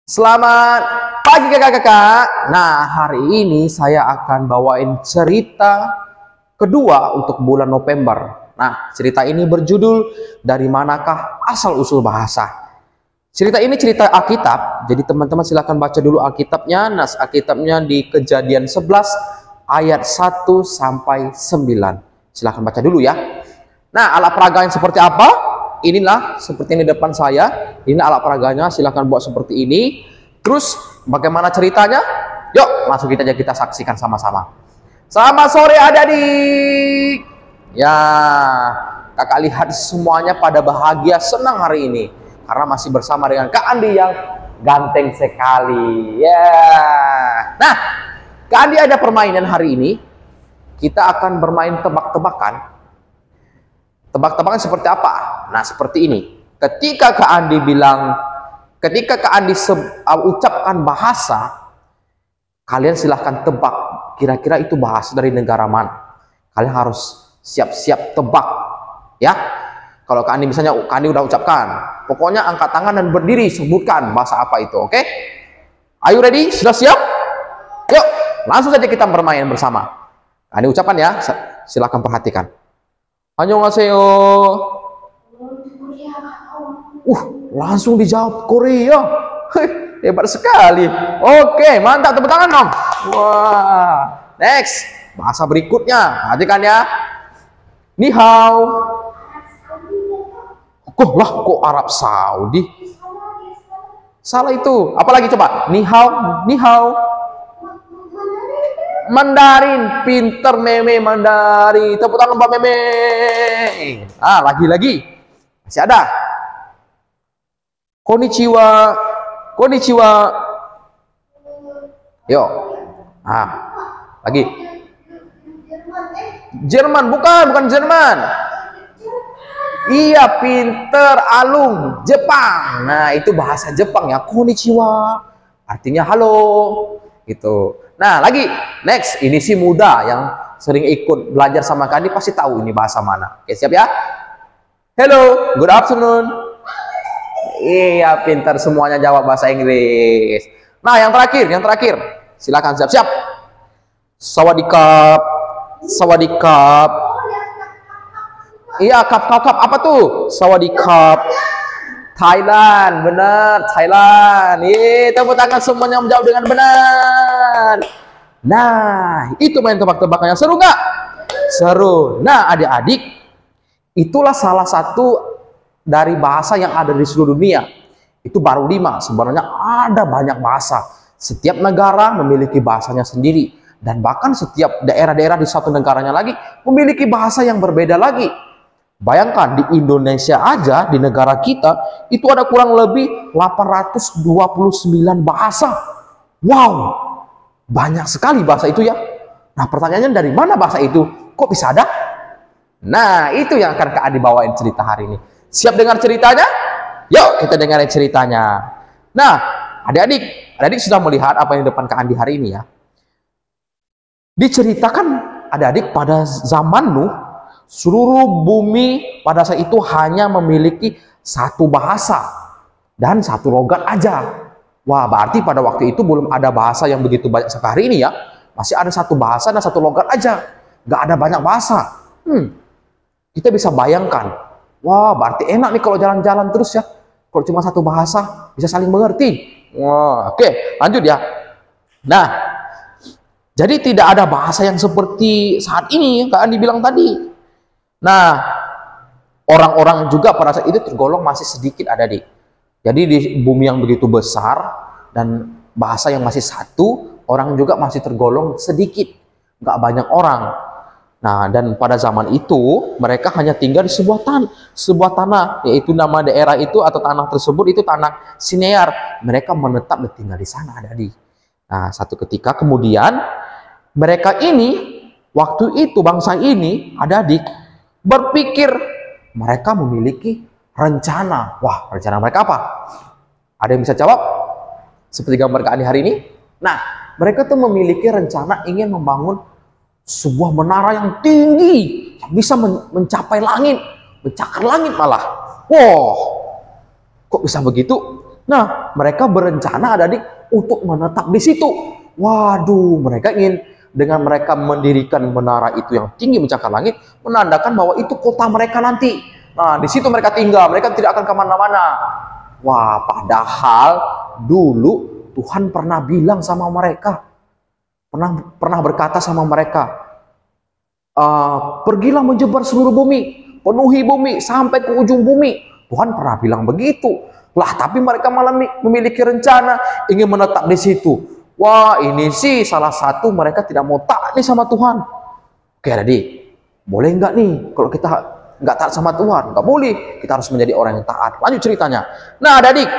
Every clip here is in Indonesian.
Selamat pagi kakak-kakak. Nah, hari ini saya akan bawain cerita kedua untuk bulan November. Nah, cerita ini berjudul Dari Manakah Asal-Usul Bahasa. Cerita ini cerita Alkitab. Jadi teman-teman silahkan baca dulu Alkitabnya. Nas Alkitabnya di Kejadian 11 ayat 1 sampai 9. Silahkan baca dulu ya. Nah, alat peraga yang seperti apa? Inilah seperti ini depan saya. Ini alat peraganya, silahkan buat seperti ini. Terus bagaimana ceritanya? Yuk langsung kita saksikan sama-sama. Selamat sore adik-adik. Ya, kakak lihat semuanya pada bahagia, senang hari ini karena masih bersama dengan Kak Andi yang ganteng sekali. Ya. Nah, Kak Andi ada permainan hari ini. Kita akan bermain tebak-tebakan. Tebak-tebakan seperti apa? Nah, seperti ini. Ketika Kak Andi ucapkan bahasa, kalian silahkan tebak kira-kira itu bahasa dari negara mana. Kalian harus siap-siap tebak, ya. Kalau Kak Andi misalnya, Kak Andi udah ucapkan, pokoknya angkat tangan dan berdiri sebutkan bahasa apa itu, oke? Are you ready? Sudah siap? Yuk, langsung saja kita bermain bersama. Kak Andi ucapkan ya, silahkan perhatikan. Annyeonghaseyo. Langsung dijawab Korea. Hebat sekali. Oke, mantap, tepuk tangan dong. Wah. Next, bahasa berikutnya. Perhatikan ya. Ni hao. Kok Arab Saudi? Salah itu. Apalagi coba? Ni hao, ni hao. Mandarin, pinter meme Mandarin. Tepuk tangan Mbak Meme. Ah, lagi-lagi. Masih ada. Konnichiwa. Konnichiwa. Yo. Ah, lagi. Jerman, bukan Jerman. Iya, pinter, alung, Jepang. Nah, itu bahasa Jepang ya. Konnichiwa. Artinya halo. Gitu. Nah, lagi, next, ini si muda yang sering ikut belajar sama Kandi pasti tahu ini bahasa mana. Oke, siap ya? Hello, good afternoon. Iya, pintar semuanya jawab bahasa Inggris. Nah, yang terakhir, silakan siap-siap. Sawadikap, sawadikap. Iya, kap, apa tuh? Sawadikap. Thailand, benar, Thailand. Tepuk tangan semuanya menjawab dengan benar. Nah, itu main tebak-tebakannya. Seru nggak? Seru. Nah, adik-adik, itulah salah satu dari bahasa yang ada di seluruh dunia. Itu baru 5. Sebenarnya ada banyak bahasa. Setiap negara memiliki bahasanya sendiri. Dan bahkan setiap daerah-daerah di satu negaranya lagi memiliki bahasa yang berbeda lagi. Bayangkan di Indonesia aja, di negara kita, itu ada kurang lebih 829 bahasa. Wow, banyak sekali bahasa itu ya. Nah, pertanyaannya dari mana bahasa itu? Kok bisa ada? Nah, itu yang akan Kak Adi bawain cerita hari ini. Siap dengar ceritanya? Yuk, kita dengarin ceritanya. Nah, adik-adik sudah melihat apa yang di depan Kak Adi hari ini ya. Diceritakan adik-adik pada zaman Nuh, seluruh bumi pada saat itu hanya memiliki satu bahasa dan satu logat aja. Wah, berarti pada waktu itu belum ada bahasa yang begitu banyak seperti hari ini ya. Masih ada satu bahasa dan satu logat aja. Nggak ada banyak bahasa. Kita bisa bayangkan. Wah, berarti enak nih kalau jalan-jalan terus ya. Kalau cuma satu bahasa, bisa saling mengerti. Wah, oke, lanjut ya. Nah, jadi tidak ada bahasa yang seperti saat ini, Kak Andi bilang tadi. Nah, orang-orang juga pada saat itu tergolong masih sedikit adik. Jadi di bumi yang begitu besar dan bahasa yang masih satu, orang juga masih tergolong sedikit, nggak banyak orang. Nah, dan pada zaman itu mereka hanya tinggal di sebuah tanah, yaitu nama daerah itu atau tanah tersebut itu tanah Sinear. Mereka menetap dan tinggal di sana adik. Nah, satu ketika kemudian mereka ini, waktu itu bangsa ini adik berpikir mereka memiliki rencana. Wah, rencana mereka apa? Ada yang bisa jawab? Seperti gambar Kak Andi hari ini. Nah, mereka tuh memiliki rencana ingin membangun sebuah menara yang tinggi, yang bisa mencapai langit, mencakar langit malah. Wow, kok bisa begitu? Nah, mereka berencana adik-adik untuk menetap di situ. Waduh, mereka ingin dengan mereka mendirikan menara itu yang tinggi mencakar langit, menandakan bahwa itu kota mereka nanti. Nah, di situ mereka tinggal, mereka tidak akan kemana-mana. Wah, padahal dulu Tuhan pernah bilang sama mereka, pernah berkata sama mereka, pergilah menyebar seluruh bumi, penuhi bumi sampai ke ujung bumi. Tuhan pernah bilang begitu. Lah, tapi mereka malah memiliki rencana ingin menetap di situ. Wah, ini sih salah satu mereka tidak mau taat nih sama Tuhan. Oke, adik, boleh nggak nih kalau kita nggak taat sama Tuhan? Nggak boleh. Kita harus menjadi orang yang taat. Lanjut ceritanya. Nah, adik,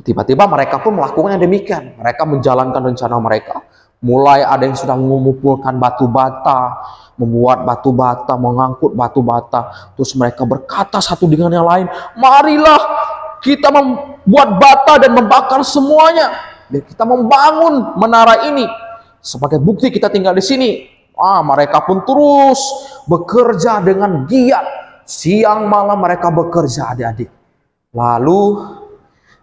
tiba-tiba mereka pun melakukan yang demikian. Mereka menjalankan rencana mereka. Mulai ada yang sudah mengumpulkan batu bata, membuat batu bata, mengangkut batu bata. Terus mereka berkata satu dengan yang lain, marilah kita membuat bata dan membakar semuanya. Dan kita membangun menara ini sebagai bukti kita tinggal di sini. Mereka pun terus bekerja dengan giat. Siang malam mereka bekerja, adik-adik. Lalu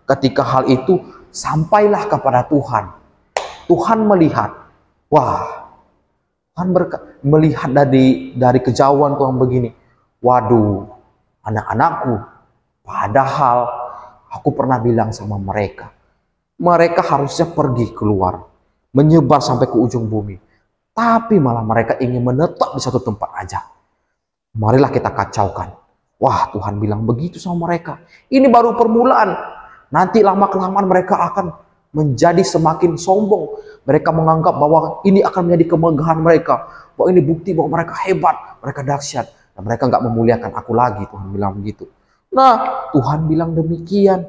ketika hal itu sampailah kepada Tuhan. Tuhan melihat, Tuhan melihat dari kejauhan Tuhan begini. Waduh, anak-anakku, padahal aku pernah bilang sama mereka, mereka harusnya pergi keluar, menyebar sampai ke ujung bumi. Tapi malah mereka ingin menetap di satu tempat aja. Marilah kita kacaukan. Wah, Tuhan bilang begitu sama mereka. Ini baru permulaan. Nanti lama-kelamaan mereka akan menjadi semakin sombong. Mereka menganggap bahwa ini akan menjadi kemegahan mereka. Bahwa ini bukti bahwa mereka hebat, mereka dahsyat. Dan mereka nggak memuliakan aku lagi, Tuhan bilang begitu. Nah, Tuhan bilang demikian.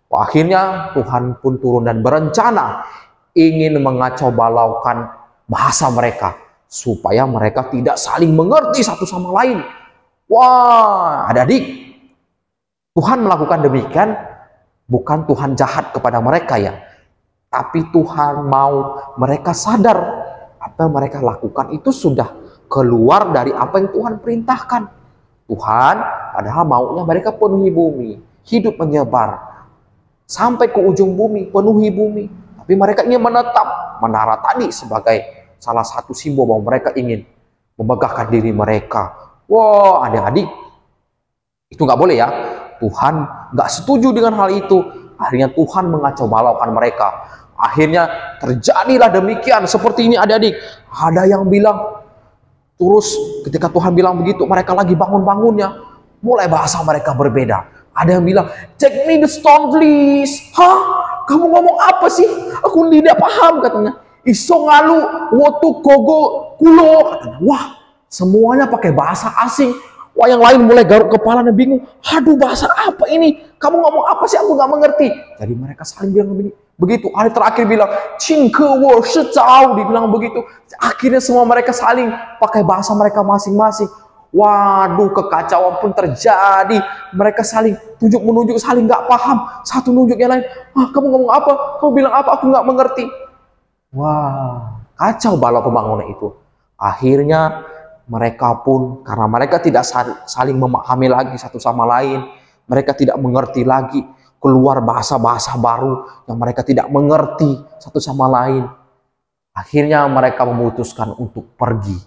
Akhirnya Tuhan pun turun dan berencana ingin mengacau balaukan bahasa mereka. Supaya mereka tidak saling mengerti satu sama lain. Wah, adik-adik, Tuhan melakukan demikian bukan Tuhan jahat kepada mereka ya. Tapi Tuhan mau mereka sadar apa yang mereka lakukan itu sudah keluar dari apa yang Tuhan perintahkan. Tuhan padahal maunya mereka penuhi bumi, hidup menyebar sampai ke ujung bumi, penuhi bumi. Tapi mereka ingin menetap. Menara tadi sebagai salah satu simbol bahwa mereka ingin memegahkan diri mereka. Wah, adik-adik, itu nggak boleh ya. Tuhan nggak setuju dengan hal itu. Akhirnya Tuhan mengacau balaukan mereka. Akhirnya terjadilah demikian. Seperti ini adik-adik. Ada yang bilang, terus ketika Tuhan bilang begitu, mereka lagi bangun-bangunnya. Mulai bahasa mereka berbeda. Ada yang bilang, take me the stone please. Hah? Kamu ngomong apa sih? Aku tidak paham katanya. Iso ngalu, wotu kogo, kulo katanya. Wah, semuanya pakai bahasa asing. Wah, yang lain mulai garuk kepala dan bingung. Aduh, bahasa apa ini? Kamu ngomong apa sih? Aku nggak mengerti. Jadi mereka saling bilang begitu. Hari terakhir bilang, Cingke wo shizao, dibilang begitu. Akhirnya semua mereka saling pakai bahasa mereka masing-masing. Waduh, kekacauan pun terjadi. Mereka saling tunjuk-menunjuk, saling nggak paham. Satu nunjuk yang lain. Kamu ngomong apa? Kamu bilang apa? Aku nggak mengerti. Wah, kacau balau pembangunan itu. Akhirnya mereka pun, karena mereka tidak saling memahami lagi satu sama lain, mereka tidak mengerti lagi, keluar bahasa-bahasa baru yang mereka tidak mengerti satu sama lain. Akhirnya mereka memutuskan untuk pergi.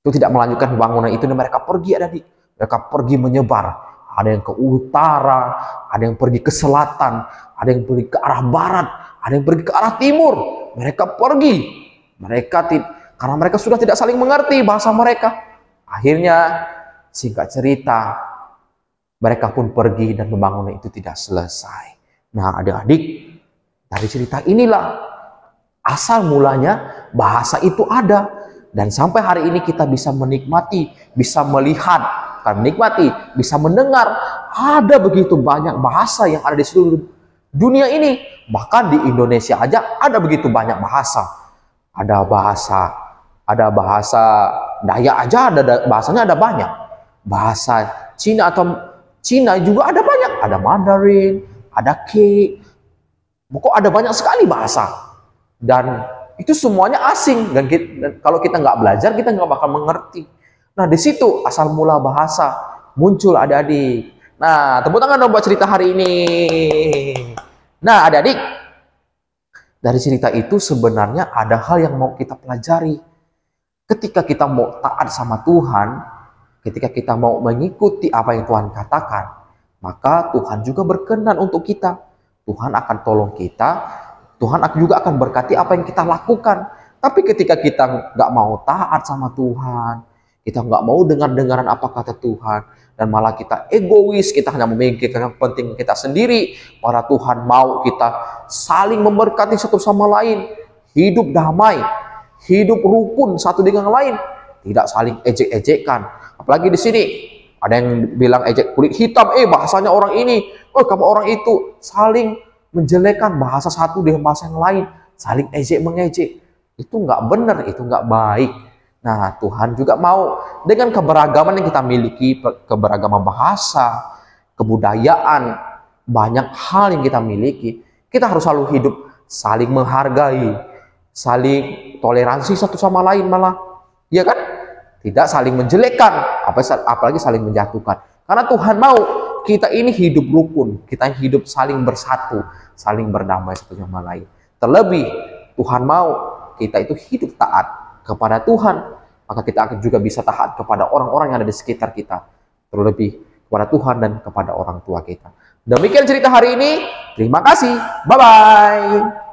Itu tidak melanjutkan pembangunan itu, dan mereka pergi, mereka pergi menyebar. Ada yang ke utara, ada yang pergi ke selatan, ada yang pergi ke arah barat, ada yang pergi ke arah timur. Mereka pergi. Karena mereka sudah tidak saling mengerti bahasa mereka. Akhirnya, singkat cerita, mereka pun pergi dan pembangunan itu tidak selesai. Nah, adik-adik, dari cerita inilah asal mulanya bahasa itu ada. Dan sampai hari ini kita bisa menikmati, bisa melihat, bisa mendengar. Ada begitu banyak bahasa yang ada di seluruh dunia ini. Bahkan di Indonesia aja ada begitu banyak bahasa. Ada bahasa Dayak aja, bahasanya ada banyak. Bahasa Cina atau Cina juga ada banyak. Ada Mandarin, ada K. Pokoknya ada banyak sekali bahasa. Dan itu semuanya asing. Dan kalau kita nggak belajar, kita nggak bakal mengerti. Nah, di situ asal mula bahasa muncul adik-adik. Nah, tepuk tangan dong buat cerita hari ini. Nah, adik-adik, dari cerita itu sebenarnya ada hal yang mau kita pelajari. Ketika kita mau taat sama Tuhan, ketika kita mau mengikuti apa yang Tuhan katakan, maka Tuhan juga berkenan untuk kita. Tuhan akan tolong kita, Tuhan juga akan berkati apa yang kita lakukan. Tapi ketika kita nggak mau taat sama Tuhan, kita nggak mau dengar-dengaran apa kata Tuhan, dan malah kita egois, kita hanya memikirkan yang penting kita sendiri, para Tuhan mau kita saling memberkati satu sama lain, hidup damai, hidup rukun satu dengan yang lain, tidak saling ejek-ejekan. Apalagi di sini ada yang bilang ejek kulit hitam, bahasanya orang ini, kamu orang itu, saling menjelekkan bahasa satu dengan bahasa yang lain, saling ejek mengejek. Itu nggak benar, itu nggak baik. Nah, Tuhan juga mau dengan keberagaman yang kita miliki, keberagaman bahasa, kebudayaan, banyak hal yang kita miliki, kita harus selalu hidup saling menghargai, saling toleransi satu sama lain malah, ya kan? Tidak saling menjelekkan, apalagi saling menjatuhkan. Karena Tuhan mau kita ini hidup rukun, kita hidup saling bersatu, saling berdamai satu sama lain. Terlebih, Tuhan mau kita itu hidup taat kepada Tuhan, maka kita akan juga bisa taat kepada orang-orang yang ada di sekitar kita, terlebih kepada Tuhan dan kepada orang tua kita. Demikian cerita hari ini. Terima kasih. Bye-bye.